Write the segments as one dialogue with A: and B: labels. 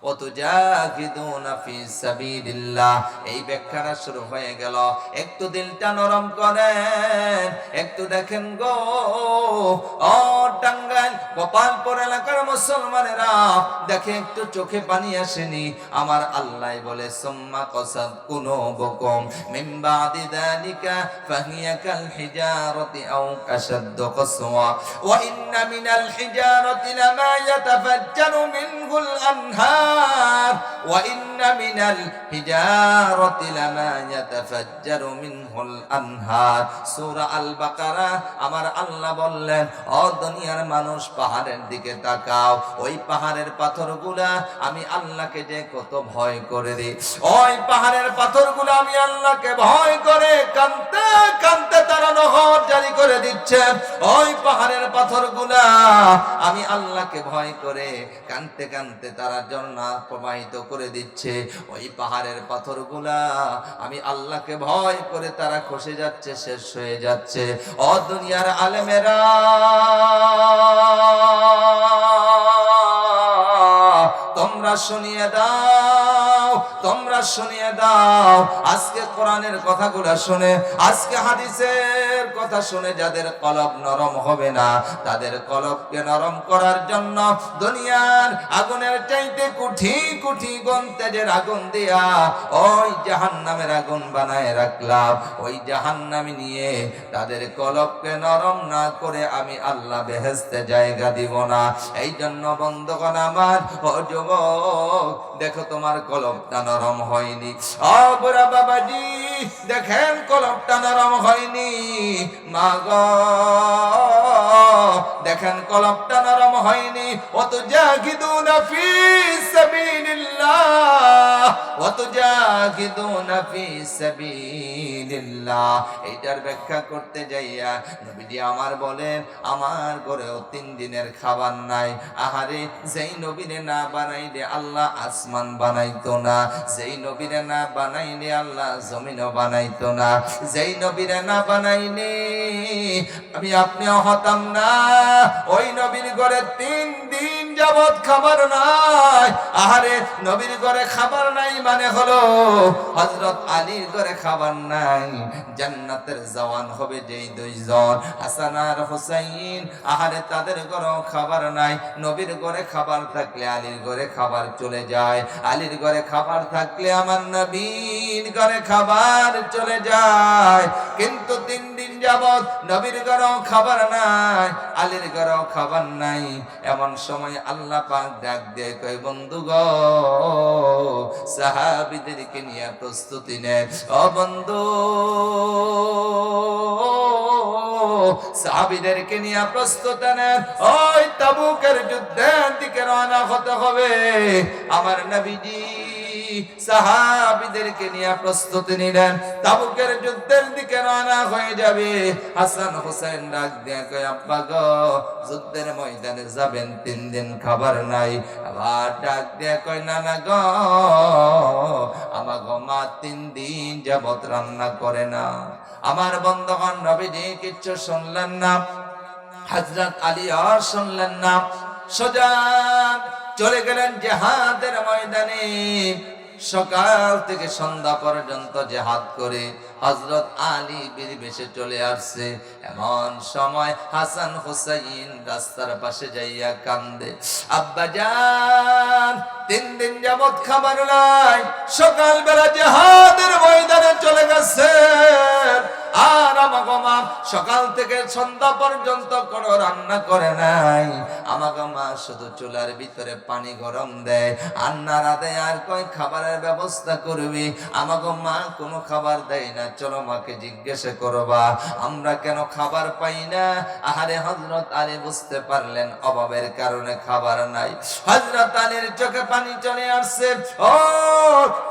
A: ওয়াতুজাহিদুনা ফি সাবিলিল্লাহ। এই ব্যাখ্যাটা শুরু হয়ে গেল। একটু দিলটা নরম করেন, একটু দেখেন গো ও টাঙ্গাইল গোপালপুর এলাকার মুসলমানেরা, দেখে একটু চোখে পানি আসেনি? আমার আল্লাহ বলে সুম্মা কাসাদ কুলুবুকুম মিন বাদি যালিকা ফাহিয়া কাল হিজারাতি আও আশাদ্দু কাসওয়া ওয়া ইন্না মিনাল হিজারাতি লামা ইয়াতাফাজ্জারু মিনহুল আনহার ওয়া ইন্না মিনাল হিজারাতি লামা ইয়াতাফাজ্জারু মিনহুল আনহার। সূরা আল বাকারা। আমার আল্লাহ বললেন, ও দুনিয়ার মানুষ, পাহাড়ের দিকে তাকাও। ওই পাহাড়ের পাথরগুলা আমি আল্লাহকে যে কত ভয় করে দিই, ওই পাহাড়ের পাথরগুলা আমি আল্লাহকে ভয় করে কাঁদতে কাঁদতে তারা নহর জারি করে দিচ্ছে। ওই পাহাড়ের পাথরগুলা আমি আল্লাহকে ভয় করে কাঁদতে কাঁদতে তারা ঝর্ণা প্রবাহিত করে দিচ্ছে। ওই পাহাড়ের পাথরগুলা আমি আল্লাহকে ভয় করে তারা খসে যাচ্ছে, শেষ হয়ে যাচ্ছে। ও দুনিয়ার আলেমেরা, তোমরা শুনিয়ে দাও, তোমরা শুনিয়ে দাও। আজকে কোরআনের কথাগুলো শুনে, আজকে হাদিসের কথা শুনে যাদের কলব নরম হবে না, তাদের কলবকে নরম করার জন্য দুনিয়ার আগুনের চাইতে কোটি কোটি গুণ তেজের আগুন দিয়া ওই জাহান্নামের আগুন বানায় রাখলাম। ওই জাহান্নামী নিয়ে তাদের কলবকে নরম না করে আমি আল্লাহ বেহেশতে জায়গা দিব না। এই জন্য বন্ধুগণ আমার, ও যুবক, দেখো তোমার কলবটা নরম হয়নি। ও বুড়া বাবাজি, দেখেন কলবটা নরম হয়নি। মা গো, দেখেন কলবটা নরম হয়নি। ওয়াতুজাহিদুনা ফি সাবিলিল্লাহ, ওয়াতুজাহিদুনা ফি সাবিলিল্লাহ। এইটার ব্যাখ্যা করতে যাইয়া নবীজি আমার বলেন, আমার ঘরেও 3 দিনের খাবার নাই। আহারে, যেই নবীরে না বানাইলে আল্লাহ আসমান বানাইতো না, যেই নবীরে না বানাইলে আল্লাহ জমিনও বানাইতো না, যেই নবীরে না বানাইলে আমি আপনিও হতাম না। ওই নবীর ঘরে 3 দিন যাবত খাবার নাই। আহারে, নবীর ঘরে খাবার নাই মানে হলো হযরত আলীর ঘরে খাবার নাই। জান্নাতের জওয়ান হবে যেই 2 জন, হাসান আর হুসাইন, আহারে তাদের ঘরেও খাবার নাই। নবীর ঘরে খাবার থাকলে আলীর ঘরে খাবার চলে যায়, আলীর ঘরে খাবার থাকলে আমার নবীর ঘরে খাবার চলে যায়। কিন্তু 3 দিন যাবত নবীর ঘরেও খাবার নাই, আলীর ঘরেও খাবার নাই। এমন সময় আল্লাহ পাক ডাক দিয়ে কয়, বন্ধু গো, সাহাবীদেরকে নিয়ে প্রস্তুতি নে। ও বন্ধু, সাহাবীদেরকে নিয়ে প্রস্তুতি নেন। ওই তাবুকের যুদ্ধের দিকে রওনা হতে হবে। আমার নবীজি সাহাবীদেরকে নিয়ে প্রস্তুতি নিলেন, তাবুকের যুদ্ধের দিকে রওনা হয়ে যাবে। হাসান হোসেন ডাক দিয়ে কয়, আব্বা গো, যুদ্ধের ময়দানে যাবেন, 3 দিন খাবার নাই। আবার ডাক দিয়ে কয়, নানা গো, আমাগো মা 3 দিন যাবত রান্না করে না। আমার বন্ধুগণ, নবীজি কিচ্ছু শুনলেন না, হযরত আলী আর শুনলেন না। সোজা চলে গেলেন জিহাদের ময়দানে। সকাল থেকে সন্ধ্যা পর্যন্ত জিহাদ করে হযরত আলী বীর বেশে চলে আসছে। এমন সময় হাসান হুসাইন রাস্তার পাশে যাইয়া কান্দে, আব্বা জান, 3 দিন যাবত খাবার নাই। সকালবেলা জিহাদের ময়দানে চলে গেছে, আর আমাগো মা সকাল থেকে সন্ধ্যা পর্যন্ত কোনো রান্না করে নাই। আমাগো মা শুধু চুলার ভিতরে পানি গরম দেয়, আন্নারা দেয়, আর কই খাবারের ব্যবস্থা করবি। আমাগো মা কোনো খাবার দেয় না। চলো মাকে জিজ্ঞাসা করবা আমরা কেন খাবার পাই না। আহারে, হযরত আলী বুঝতে পারলেন অভাবের কারণে খাবার নাই। হযরত আলীর চোখে পানি চলে আসছে। ও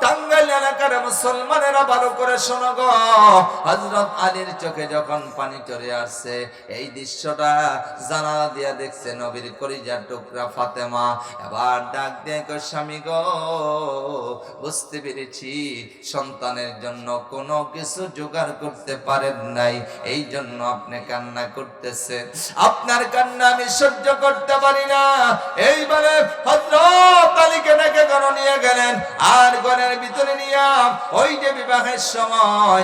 A: টাঙ্গাইল এলাকার মুসলমানেরা, ভালো করে শোনো গো। হযরত আলীর চোখে যখন পানি চলে আসছে, এই দৃশ্যটা জানালা দিয়া দেখছে নবীর কলিজার টুকরা ফাতেমা। এবার ডাক দিয়ে কয়, স্বামী গো, বুঝতে পেরেছি সন্তানের জন্য কোনো কিছু জোগাড় করতে পারেন নাই, এই জন্য আপনি কান্না করতেছেন। আপনার কান্না আমি সহ্য করতে পারি না। এইবারে হযরত আলীকে ডেকে নিয়ে গেলেন আর ঘরের ভিতরে নিয়ে ওই যে বিবাহের সময়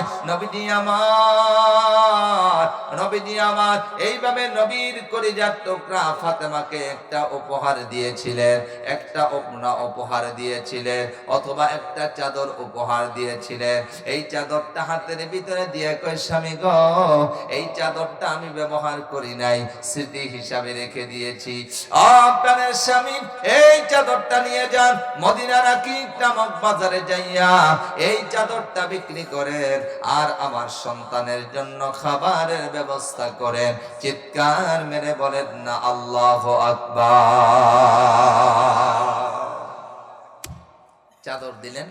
A: নবীজি আমার এইভাবে নবীর কলিজার টুকরা ফাতেমাকে একটা উপহার দিয়েছিলেন, একটা উপহার দিয়েছিলেন অথবা একটা চাদর উপহার দিয়েছিলেন। এই চাদরটা হাতের ভিতরে দিয়ে কই স্বামী গো, এই চাদরটা আমি ব্যবহার করি নাই, স্মৃতি হিসাবে রেখে দিয়েছি। আপনার স্বামী এই চাদরটা নিয়ে যান মদিনার আকিক নামক বাজারে যাইয়া এই চাদরটা বিক্রি করেন আর আমার সন্তানের জন্য খাবারের ব্যবস্থা করেন। চিৎকার মেরে বলেন না আল্লাহু আকবার। চাদর দিলেন,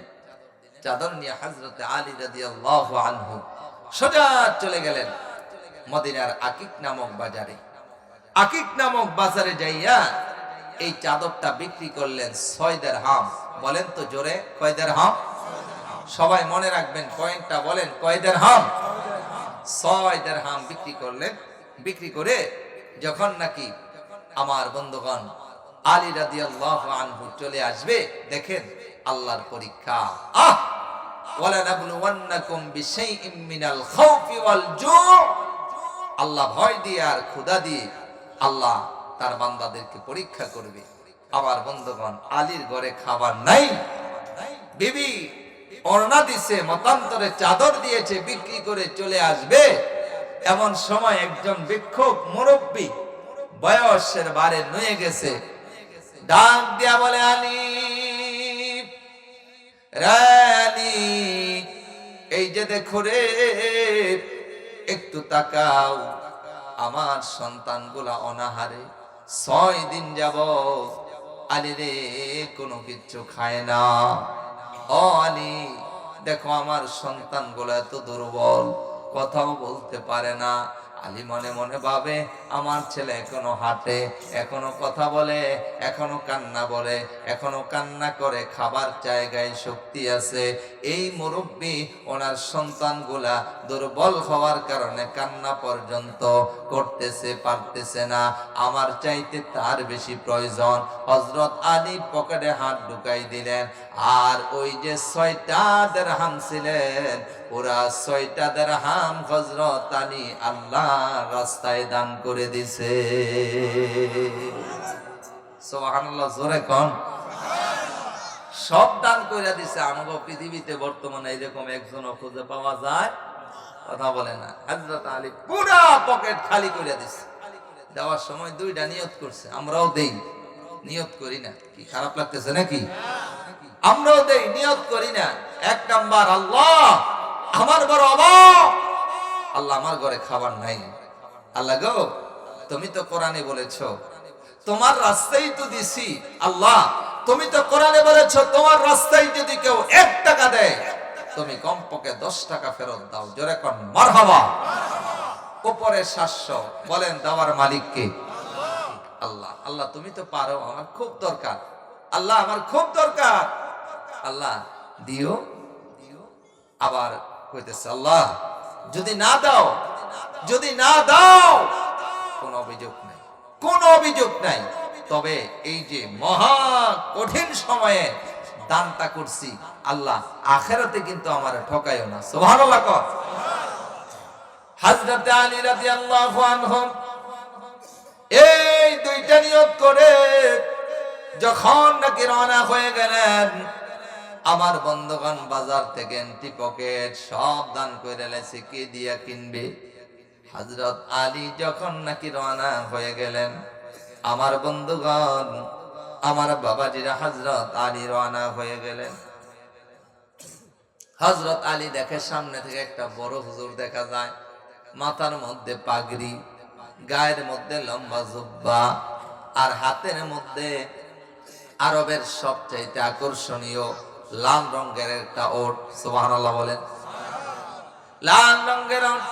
A: চাদর নিয়ে হযরত আলী রাদিয়াল্লাহু আনহু সোজা চলে গেলেন মদিনার আকিক নামক বাজারে। আকিক নামক বাজারে যাইয়া এই চাদরটা বিক্রি করলেন 6 দিরহাম। বলেন তো জোরে, কয় দিরহাম? সবাই মনে রাখবেন, পয়েন্টটা বলেন, কয় দিরহাম? 6 দিরহাম বিক্রি করলেন। বিক্রি করে যখন নাকি আমার বন্ধুগণ আলী রাদিয়াল্লাহু আনহু চলে আসবে, দেখেন আল্লাহর পরীক্ষা। ওয়ালা নাবলুওয়ান্নাকুম বিশাইইম মিনাল খাউফি ওয়াল জু'। আল্লাহ ভয় দিয়ে আর ক্ষুধা দিয়ে আল্লাহ তার বান্দাদেরকে পরীক্ষা করবে। আবার বন্ধুগণ আলীর ঘরে খাবার নাই, বিবি ওড়না দিছে, মতান্তরে চাদর দিয়েছে, বিক্রি করে চলে আসবে। এমন সময় একজন ভিক্ষুক মুরব্বী বয়সের বারে নুয়ে গেছে, ডাক দিয়া বলে আলী রানী, এই যে দেখো রে, একটু তাকাও, আমার সন্তানগুলা অনাহারে 6 দিন যাবত আলী রে কোনো কিছু খায় না। ও আলী দেখো আমার সন্তানগুলা এত দুর্বল, কথাও বলতে পারে না। আলী মনে মনে ভাবে আমার ছেলে এখনো হাঁটে, এখনো কথা বলে, এখনো কান্না বলে, এখনো কান্না করে, খাবার জায়গায় শক্তি আছে। এই মুরব্বী ওনার সন্তানগুলা দুর্বল হওয়ার কারণে কান্না পর্যন্ত করতেছে, পারতেছে না, আমার চাইতে তার বেশি প্রয়োজন। হযরত আলী পকেটে হাত ঢুকাই দিলেন আর ওই যে 6টা দিরহাম ছিলেন, পুরা 6টা দিরহাম হযরত আলী আল্লাহ রাস্তায় দান করে দিছে। সুবহানাল্লাহ, জোরে কোন। সব দান করে দিছে। আমাদের পৃথিবীতে বর্তমানে এরকম একজনও খুঁজে পাওয়া যায়? কথা বলে না। হযরত আলী পুরা পকেট খালি করে দিছে। দেওয়ার সময় 2টা নিয়ত করছে, আমরাও দেই, নিয়ত করি না। কি খারাপ লাগতেছে নাকি? আমরাও দেই, নিয়ত করি না। 1 নাম্বার, আল্লাহ আমার বড় অভাব, আল্লাহ আমার ঘরে খাবার নাই। আল্লাহ গো তুমি তো কোরআনে বলেছো তোমার রাস্তায় তো দিছি, আল্লাহ তুমি তো কোরআনে বলেছো তোমার রাস্তায় যদি কেউ 1 টাকা দেয় তুমি কমপক্ষে 10 টাকা ফেরত দাও। জোরে কোন মারহাবা। উপরে 700, বলেন দেওয়ার মালিক কে? আল্লাহ। আল্লাহ তুমি তো পারো, আমার খুব দরকার, আল্লাহ আমার খুব দরকার, আল্লাহ দিও। আবার কইতেছে আল্লাহ যদি না দাও, যদি না দাও, কোন অভিযোগ নাই, কোন অভিযোগ নাই। তবে এই যে মহা কঠিন সময়ে দানটা করছি, আল্লাহ আখিরাতে কিন্তু আমার ঠকায়ও না। সুবহানাল্লাহ। হযরত আলী রাদিয়াল্লাহু আনহু এই 2টা নিয়ত করে যখন নাকি রওনা হয়ে গেলেন, আমার বন্ধুগণ বাজার থেকে এন্টি পকেট সব দান করে লেছে, কে দিয়া কিনবে। হযরত আলী যখন নাকি রওনা হয়ে গেলেন, আমার বন্ধুগণ আমার বাবাজিরা হযরত আলী রওনা হয়ে গেলেন। হযরত আলী দেখে সামনে থেকে একটা বড় হুজুর দেখা যায়, মাথার মধ্যে পাগড়ি, গায়ের মধ্যে লম্বা জুব্বা, আর হাতের মধ্যে আরবের সবচাইতে আকর্ষণীয় লাল রঙের একটা ওট। সুবহানাল্লাহ বলেন। লাল রঙের ওট।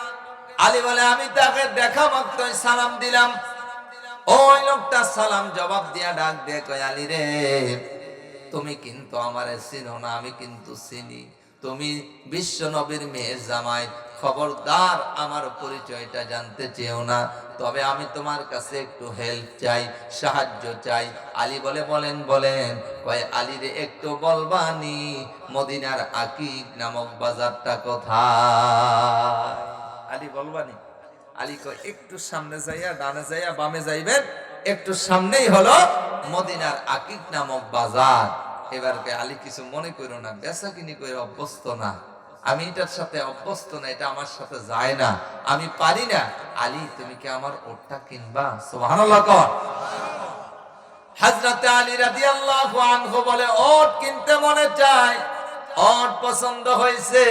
A: আলী বলে আমি তাকে দেখা মাত্রই সালাম দিলাম। ওই লোকটা সালাম জবাব দিয়া ডাক দিয়ে কয় আলী রে তুমি কিন্তু আমারে চিনো না, আমি কিন্তু চিনি, তুমি বিশ্ব নবীর মেয়ের জামাই, খবরদার আমার পরিচয়টা জানতে চেও না। তবে আমি তোমার কাছে একটু হেল্প চাই, সাহায্য চাই। আলী বলে বলেন বলেন। কয় আলী রে একটু বলবানি মদিনার আকিক নামক বাজারটা কোথায়? আলী বলবানি? আলী কয় একটু সামনে যাইয়া, ডানে যাইয়া বামে যাইবেন, একটু সামনেই হলো মদিনার আকিক নামক বাজার। এবার আলী কিছু মনে করো না, বেচা কিনি করে অভ্যস্ত না, আমি এটার সাথে অভ্যস্ত না, এটা আমার সাথে যায় না, আমি পারি না। আলী তুমি কি আমার ওটটা কিনবা? সুবহানাল্লাহ কর। হযরত আলী রাদিয়াল্লাহু আনহু বলে ওট কিনতে মনে চায়, ওট পছন্দ হয়েছে।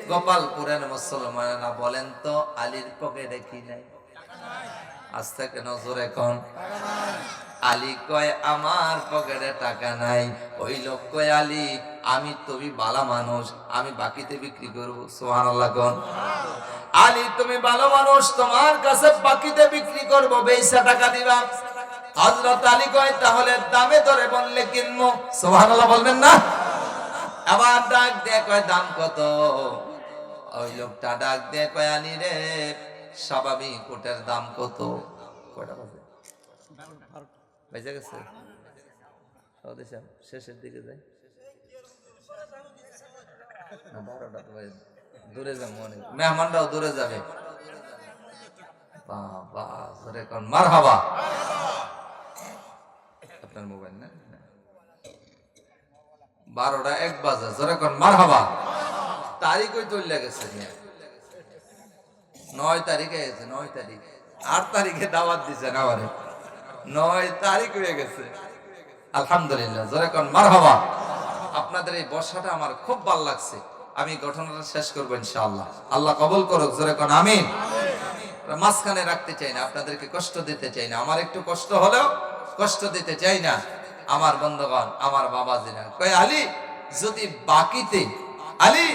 A: গোপালপুরের মুসলমানেরা বলেন তো আলীর পকেটে কি নাই? আজ থেকে নজরে কোন? আলী কয় আমার পকেটে টাকা নাই। ওই লোক কয় আলী আমি তুমি বালা মানুষ, আমি বাকিতে বিক্রি করবো। সুবহানাল্লাহ কোন। আলী তুমি ভালো মানুষ, তোমার কাছে বাকিতে বিক্রি করবো, বেইসা টাকা দিবা। হযরত আলী কয় তাহলে দামে ধরে বললে কিনবো। সুবহানাল্লাহ বলবেন না? আবার ডাক দিয়ে কয় দাম কত? ওই লোকটা ডাক দিয়ে কয় আলী রে স্বাভাবিক ওটার দাম কত? কয়টা বাজে? বেজে গেছে? শেষের দিকে যাই না, 12টা তো দূরে যাবো, অনেক মেহমানরাও দূরে যাবে। বাবা জোরে কোন মারহাবা। আপনার মোবাইল না? 12টা 1 বাজে, জোরে কোন মারহাবা। তারিখ ওই চলে গেছে, 9 তারিখে গেছে, 9 তারিখ। 8 তারিখে দাওয়াত দিচ্ছেন, আবার 9 তারিখ হয়ে গেছে। আলহামদুলিল্লাহ, জোরে কোন মারহাবা। আপনাদের এই বর্ষাটা আমার খুব ভালো লাগছে। আমি ঘটনাটা শেষ করবো ইনশাআল্লাহ, আল্লাহ কবুল করুক। জোরে কোন আমিন। মাঝখানে রাখতে চাই না, আপনাদেরকে কষ্ট দিতে চাই না, আমার একটু কষ্ট হলেও কষ্ট দিতে চাই না। আমার বন্ধুগণ, আমার বাবাজিরা কয় আলী যদি বাকিতে, আলী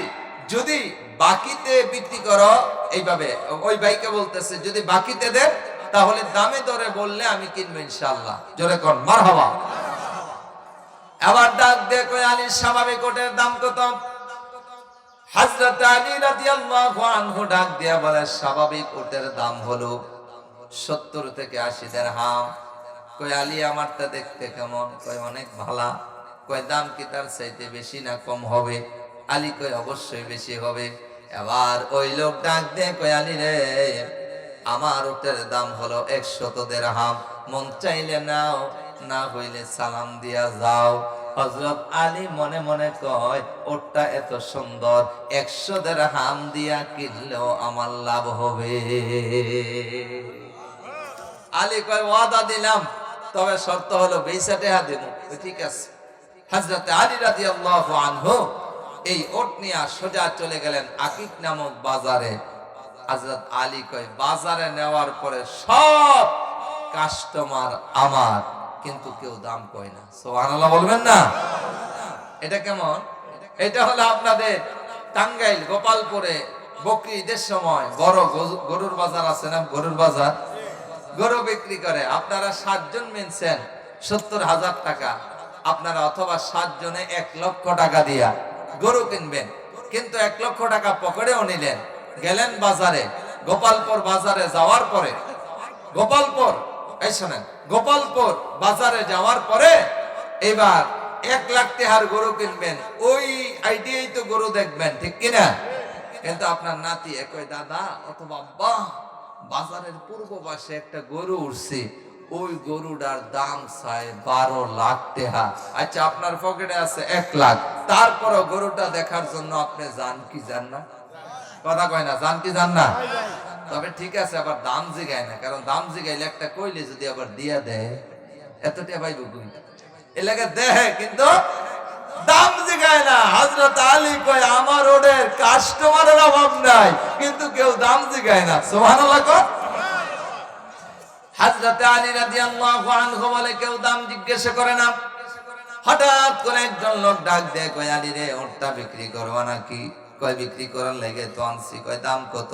A: যদি বাকিতে বিক্রি করো, এইভাবে ওই ভাইকে বলতেছে যদি বাকিতে দেন তাহলে দামে দরে বললে আমি কিনবো ইনশাআল্লাহ। জোরে কোন মারহাবা। আবার ডাক দিয়ে কয় আলী স্বাভাবিক ওটের দাম কত? হযরত আলী রাদিয়াল্লাহু আনহু ডাক দিয়া বলে স্বাভাবিক ওটের দাম হলো 70 থেকে 80 দিরহাম। কয় আলী আমারটা দেখতে কেমন? কয় অনেক ভালো। কয় দাম কি তার চাইতে বেশি না কম হবে? আলী কয় অবশ্যই বেশি হবে। এবার ওই লোক ডাক দিয়ে কয় আলী রে আমার ওটের দাম হলো 100 দিরহাম, মন চাইলে নাও, না হইলে সালাম দিয়া যাও। হযরত আলী মনে মনে কয় ওটা এত সুন্দর, 100 দিরহাম দিয়া কিনলেও আমার লাভ হবে। আলী কয় ওয়াদা দিলাম, তবে শর্ত হলো বেইসা টাকা দেব। ঠিক আছে। হযরত আলী রাদিয়াল্লাহু আনহু এই ওট নিয়ে সোজা চলে গেলেন আকিক নামক বাজারে। হযরত আলী কয় বাজারে নেওয়ার পরে সব কাস্টমার আমার, কিন্তু কেউ দাম কয় না। সুবহানাল্লাহ বলবেন না? এটা কেমন? এটা হলো আপনাদের টাঙ্গাইল গোপালপুরে বকরিদের সময় বড় গরুর বাজার আছে না, গরুর বাজার, গরু বিক্রি করে। আপনারা 7 জন মিলছেন 70,000 টাকা, আপনারা অথবা 7 জনে 1 লক্ষ টাকা দিয়া গরু কিনবেন, কিন্তু 1 লক্ষ টাকা পকেটেও নিলেন, গেলেন বাজারে। গোপালপুর বাজারে যাওয়ার পরে, গোপালপুর এই শোনেন, গোপালপুর বাজারে যাওয়ার পরে এবার 1 লাখ টাকার গরু কিনবেন, ওই আইডিয়াই তো গরু দেখবেন, ঠিক কিনা? কিন্তু আপনার নাতি কয় দাদা অথবা আব্বা বাজারের পূর্ব পাশে একটা গরু উঠছে, ওই গরুটার দাম চাই 12 লাখ টাকা। আচ্ছা আপনার পকেটে আছে 1 লাখ, তারপরও গরুটা দেখার জন্য আপনি যান কি যান না? কথা কয় না, যান কি যান না? তবে ঠিক আছে, আবার দাম জিগায় না, কারণ দাম জিগাইলে একটা কইলে যদি আবার দিয়া দেয় এতটা পাইব কই, এলাকা দেয় কিন্তু দাম জিগায় না। হযরত আলী কয় আমার ওদের কাস্টমারের অভাব নাই, কিন্তু কেউ দাম জিগায় না। সুবহানাল্লাহ কর। হযরত আলী রাদিয়াল্লাহু আনহু বলে কেউ দাম জিজ্ঞাসা করে না। হঠাৎ করে একজন লোক ডাক দেয় কয় আলী রে ওরটা বিক্রি করবা নাকি? কয় বিক্রি করার লাগে তো আনছি। কয় দাম কত?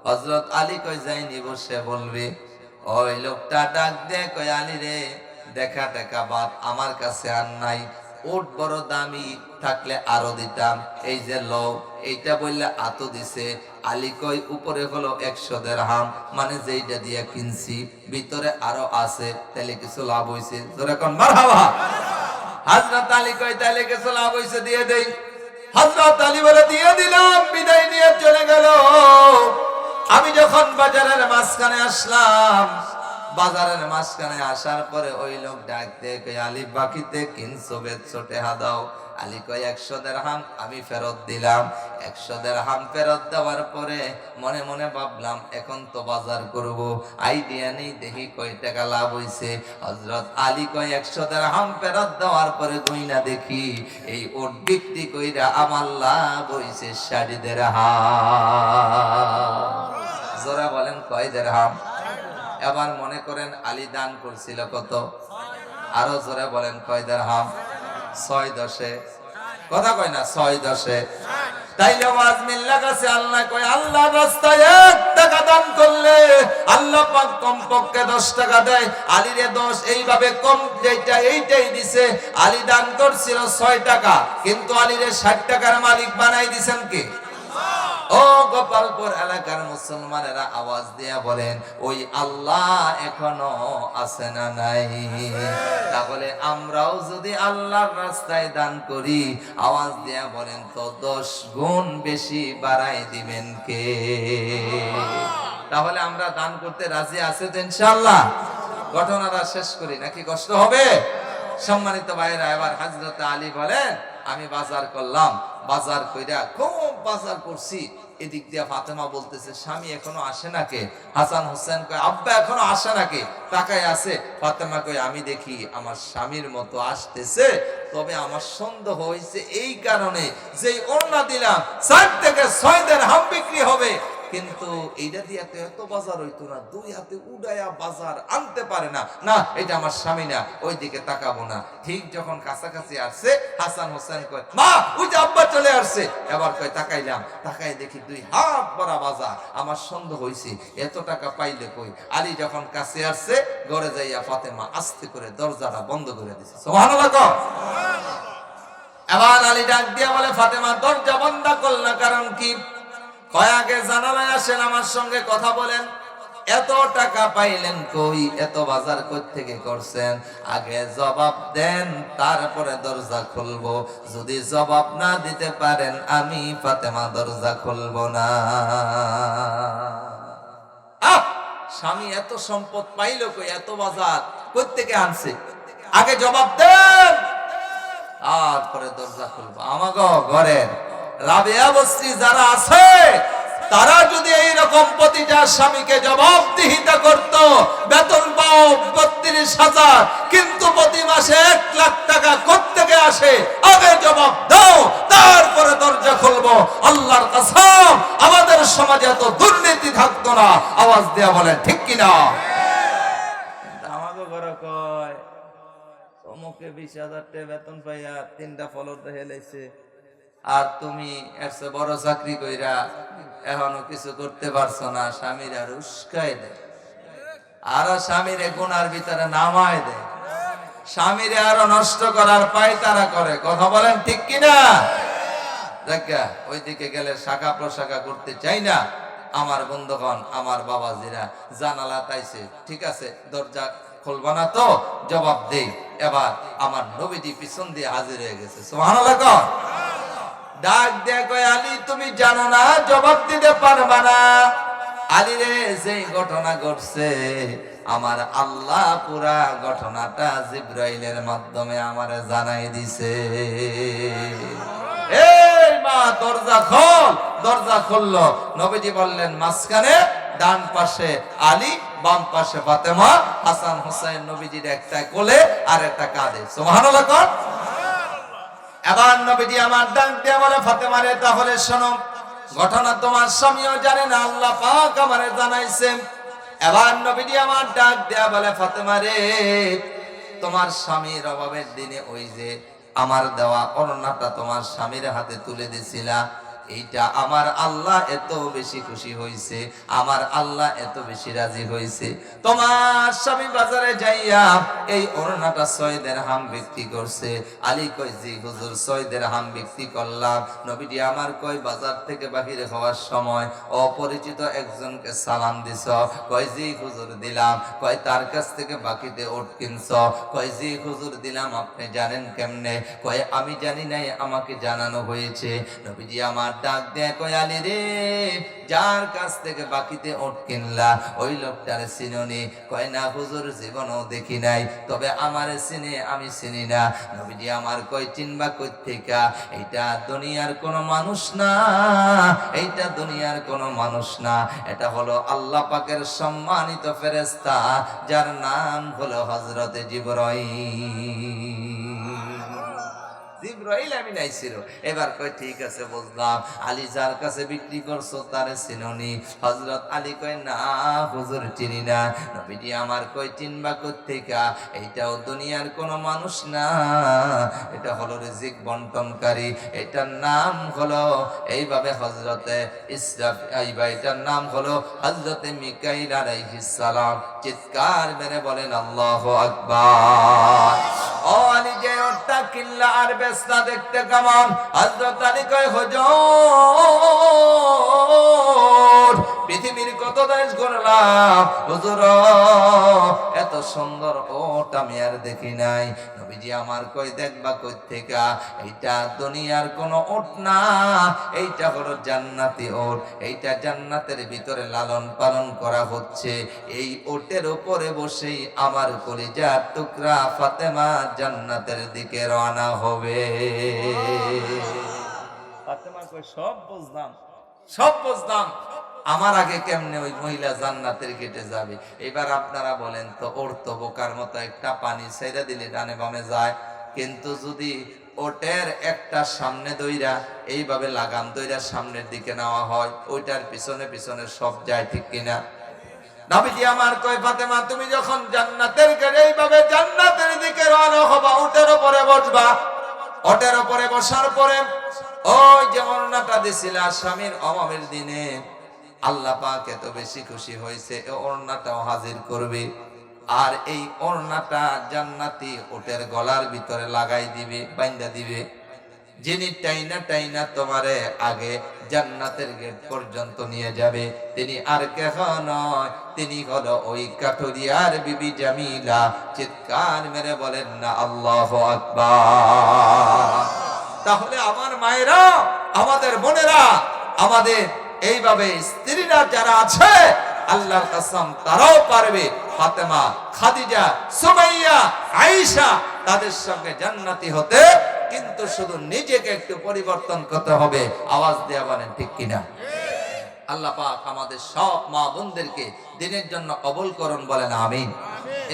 A: হযরত আলী কয় যাই নিব সে বলবে। ওই লোকটা ডাক দেয় কয় আলী রে দেখা টাকা বাদ আমার কাছে আর নাই, ওট বড় দামি থাকলে আরো দিতাম, এই যে লও এইটা বললে আতো দিছে। আলী কয় উপরে হলো 100 দিরহাম, মানে যেইটা দিয়া কিনছি ভিতরে আরো আছে, তাহলে কিছু লাভ হইছে। জোরে কোন মারহাবা। হযরত আলী কয় তাহলে কিছু লাভ হইছে, দিয়ে দেই। হযরত আলী বলে দিয়ে দিলাম, বিদায় নিয়ে চলে গেল। আমি যখন বাজারের মাঝখানে আসলাম, বাজারের মাঝখানে আসার পরে ওই লোক ডাক দিয়ে কয় আলী বাকিতে কিনছো বেচছো টেহা দাও। আলী কয় 100 দিরহাম আমি ফেরত দিলাম। 100 দিরহাম ফেরত দেওয়ার পরে মনে মনে ভাবলাম এখন তো বাজার করব, আইডিয়া নেই দেখি কয় টাকা লাভ হইছে। হযরত আলী কয় 100 দিরহাম ফেরত দেওয়ার পরে গইনা দেখি এই ওট বিক্রি কইরা আমার লাভ হইছে 60 দিরহাম। জোরা বলেন কয় দিরহাম? এবার মনে করেন আলী দান করছিল কত? আরো জোরে বলেন কয় দিরহাম? 6 10। কথা কয় না 6 10। তাইলে ওয়াজ মিল্লা কাছে আল্লাহ কয় আল্লাহর রাস্তায় 1 টাকা দান করলে আল্লাহ পাক কমপক্ষে 10 টাকা দেয়। আলীরে 10 এইভাবে কম যেটা এইটাই দিছে। আলী দান করছিল 6 টাকা, কিন্তু আলীরে 60 টাকার মালিক বানাই দিবেন কে? ও গোপালপুর এলাকার মুসলমানেরা আওয়াজ দিয়া বলেন ওই আল্লাহ এখনো আছে না নাই? তাহলে আমরাও যদি আল্লাহর রাস্তায় দান করি, আওয়াজ দিয়া বলেন তো 10 গুণ বেশি বাড়াই দিবেন কে? তাহলে আমরা দান করতে রাজি আছি তো ইনশাআল্লাহ? ঘটনাটা শেষ করি নাকি কষ্ট হবে? সম্মানিত ভাইরা, এবার হযরত আলী বলেন আমি বাজার করলাম, বাজার কইরা খুব বাজার করছি। এদিক দিয়ে ফাতেমা বলতেছে স্বামী এখনো আসে নাকি? হাসান হোসেন কয় আব্বা এখনো আসে নাকি? তাকায় আছে। ফাতেমা কয় আমি দেখি আমার স্বামীর মতো আসতেছে, তবে আমার সন্দেহ হয়েছে এই কারণে যে ওড়না দিলাম 4 থেকে 6 দিরহাম বিক্রি হবে, কিন্তু এইটা দিয়ে তো এত বাজার হইতো না। 2 হাতে উড়াইয়া বাজার আনতে পারে না। না, এটা আমার স্বামী না, ওই দিকে তাকাবো না। ঠিক যখন কাছাকাছি আসছে, হাসান হোসেন কয় মা ওই যে আব্বা চলে আসছে। এবার কয় তাকাইলাম, তাকাই দেখি 2 হাত ভরা বাজার। আমার সন্দেহ হইছে এত টাকা পাইলে কই। আলী যখন কাছে আসছে, ঘরে যাইয়া ফাতেমা আস্তে করে দরজাটা বন্ধ করে দিছে। সুবহানাল্লাহ। এবার আলী ডাক দিয়া বলে ফাতেমা দরজা বন্ধ করলা কারণ কি? কয় আগে জানালায় আসেন আমার সঙ্গে কথা বলেন। এত টাকা পাইলেন কই? এত বাজার কই থেকে করছেন? আগে জবাব দেন, তারপরে দরজা খুলবো। যদি জবাব না দিতে পারেন আমি ফাতেমা দরজা খুলবো না। স্বামী এত সম্পদ পাইলো কই? এত বাজার কই থেকে আনছে? আগে জবাব দেন, তারপরে দরজা খুলবো। আমাগো ঘরের রাবেয়া বস্তি যারা আছে, তারা যদি এইরকম প্রতিটা স্বামীকে জবাবদিহিতা করত, বেতন পাও 32,000, কিন্তু প্রতি মাসে 1 লাখ টাকা কোত্থেকে আসে? আগে জবাব দাও, তারপরে দরজা খুলবো। আল্লাহর কসম আমাদের সমাজে এত দুর্নীতি থাকতো না। আওয়াজ দেয়া বলেন ঠিক কিনা? আমাকে ঘরে কয় অমুকে 20,000 টাকা বেতন পাইয়া 3টা ফলর হেলাইছে, আর তুমি এর চেয়ে বড় চাকরি কইরা এখনো কিছু করতে পারছো না। স্বামীর আর উস্কাই দেয়, আরো স্বামীরে গুনার ভিতরে নামায় দেয়, স্বামীরে আরো নষ্ট করার পায়তারা করে। কথা বলেন ঠিক কিনা? দেখা ওইদিকে গেলে শাখা প্রশাখা করতে চাই না। আমার বন্ধুগণ, আমার বাবাজিরা, জানালা তাইছে, ঠিক আছে দরজা খুলবা না তো? জবাব দেই। এবার আমার নবীজি পিছন দিয়ে হাজির হয়ে গেছে। সুবহানাল্লাহ। ডাক দেয়া কয় আলী তুমি জানো না জবাব দিতে পারবা না। আলী রে, যে ঘটনা ঘটছে আমার আল্লাহ পুরা ঘটনাটা জিবরাইলের মাধ্যমে আমারে জানাই দিছে। এই মা দরজা খোল। দরজা খুললো। নবীজি বললেন মাঝখানে, ডান পাশে আলী, বাম পাশে ফাতেমা। হাসান হোসেন নবীজির একটা কোলে আর একটা কাঁধে। সুবহানাল্লাহ। এবার নবীজি আমার ডাক দিয়ে বলে ফাতেমা রে, তাহলে শোনো, ঘটনা তোমার স্বামীও জানে না, আল্লাহ পাক আমারে জানাইছে। এবার নবীজি আমার ডাক দেয়া বলে ফাতেমা রে, তোমার স্বামীর অভাবের দিনে ওই যে আমার দেওয়া ওড়নাটা তোমার স্বামীর হাতে তুলে দিছিলা, এইটা আমার আল্লাহ এত বেশি খুশি হয়েছে, আমার আল্লাহ এত বেশি রাজি হয়েছে। তোমার স্বামী বাজারে যাইয়া এই ওড়নাটা 6 দিরহাম বিক্রি করছে। আলী কয় জি হুজুর 6 দিরহাম বিক্রি করলাম। নবীজি আমার কয় বাজার থেকে বাহির হওয়ার সময় অপরিচিত একজনকে সালাম দিছ? কয় জি হুজুর দিলাম। কয় তার কাছ থেকে বাকিতে ওট কিনছ? কয় জি হুজুর দিলাম। আপনি জানেন কেমনে? কয় আমি জানি নাই, আমাকে জানানো হয়েছে। নবীজি আমার ডাক দেয় কয় আলী রে, যার কাছ থেকে বাকিতে ওট কিনলা ওই লোকটার চিননি? কয় না হুজুর জীবনও দেখি নাই, তবে আমারে চিনে, আমি চিনি না। নবীজি আমার কয় চিনবা কই থেকে? এইটা দুনিয়ার কোনো মানুষ না, এইটা দুনিয়ার কোনো মানুষ না, এটা হলো আল্লাহ পাকের সম্মানিত ফেরেশতা, যার নাম হলো হযরতে জিবরাইল। জিবরাইল আমিন আইছিল। এবার কয় ঠিক আছে বুঝলাম, আলী যার কাছে বিক্রি করছো তারে চিননি? হযরত আলী কয় না হুজুর চিনি না। নবীজি আমার কয় চিনবা কোত্থেকা? এইটাও দুনিয়ার কোনো মানুষ না, এটা হলো রিজিক বন্টনকারী, এটার নাম হলো এইভাবে হযরতে ইসরাফিল, এটার নাম হলো হযরতে মিকাইল আলাইহিস সালাম। চিৎকার মেরে বলেন আল্লাহু আকবার। ও আলী যে ওটা কিল্লা আর বেস্তা দেখতে কেমন? হযরত আলী কয় হুজুর পৃথিবীর কত দেশ ঘুরলাম হুজুর, এত সুন্দর ওট আমি আর দেখি নাই। নবীজি আমার কই দেখবা কই থেকে? এইটা দুনিয়ার কোন ওট না, এইটা হলো জান্নাতি ওট, এইটা জান্নাতের ভিতরে লালন পালন করা হচ্ছে। এই ওটের উপরে বসেই আমার কলিজার টুকরা ফাতেমা জান্নাতের দিকে রওনা হবে। ফাতেমা কই সব বুঝলাম, সব বুঝলাম, আমার আগে কেমনে ওই মহিলা জান্নাতের গেটে যাবে? এবার আপনারা বলেন তো, ওর তো বোকার মতো একটা পানি ছেড়ে দিলে ডানে বামে যায়, কিন্তু যদি ওটের একটা সামনে দইরা এইভাবে লাগাম দইরা সামনের দিকে নেওয়া হয়, ওইটার পিছনে পিছনে সব যায়, ঠিক কিনা? নবীজি আমার কয় ফাতেমা তুমি যখন জান্নাতের গেটে এইভাবে জান্নাতের দিকে রওনা হবা, ওটের উপরে বসবা। ওটের উপরে বসার পরে ওই যে ওড়নাটা দিছিলা স্বামীর অভাবের দিনে, আল্লাহ পাক এত বেশি খুশি হয়েছে এই ওড়নাটাও হাজির করবে। আর এই ওড়নাটা জান্নাতি ওটের গলার ভিতরে লাগাই দিবে, বাইন্ধা দিবে। যিনি টাইনা টাইনা তোমারে আগে জান্নাতের গেট পর্যন্ত নিয়ে যাবে, তিনি আর কেহ নয়, তিনি হলো ওই কাঠুরিয়ার বিবি জামিলা। চিৎকার মেরে বলেন না আল্লাহু আকবার। তাহলে আমার মায়েরা, আমাদের বোনেরা, আমাদের এইভাবে স্ত্রীরা যারা আছে, আল্লাহর কসম তারাও পারবে ফাতেমা, খাদিজা, সুমাইয়া, আয়েশা তাদের সঙ্গে জান্নাতি হতে, কিন্তু শুধু নিজেকে একটু পরিবর্তন করতে হবে। আওয়াজ দেয়া বলেন ঠিক কিনা? আল্লাহ পাক আমাদের সব মা বোনদেরকে দিনের জন্য কবুল করুন, বলেন আমিন।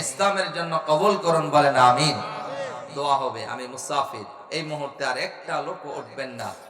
A: ইসলামের জন্য কবুল করুন, বলেন আমিন। দোয়া হবে। আমি মুসাফির, এই মুহূর্তে আর একটা লোক উঠবেন না।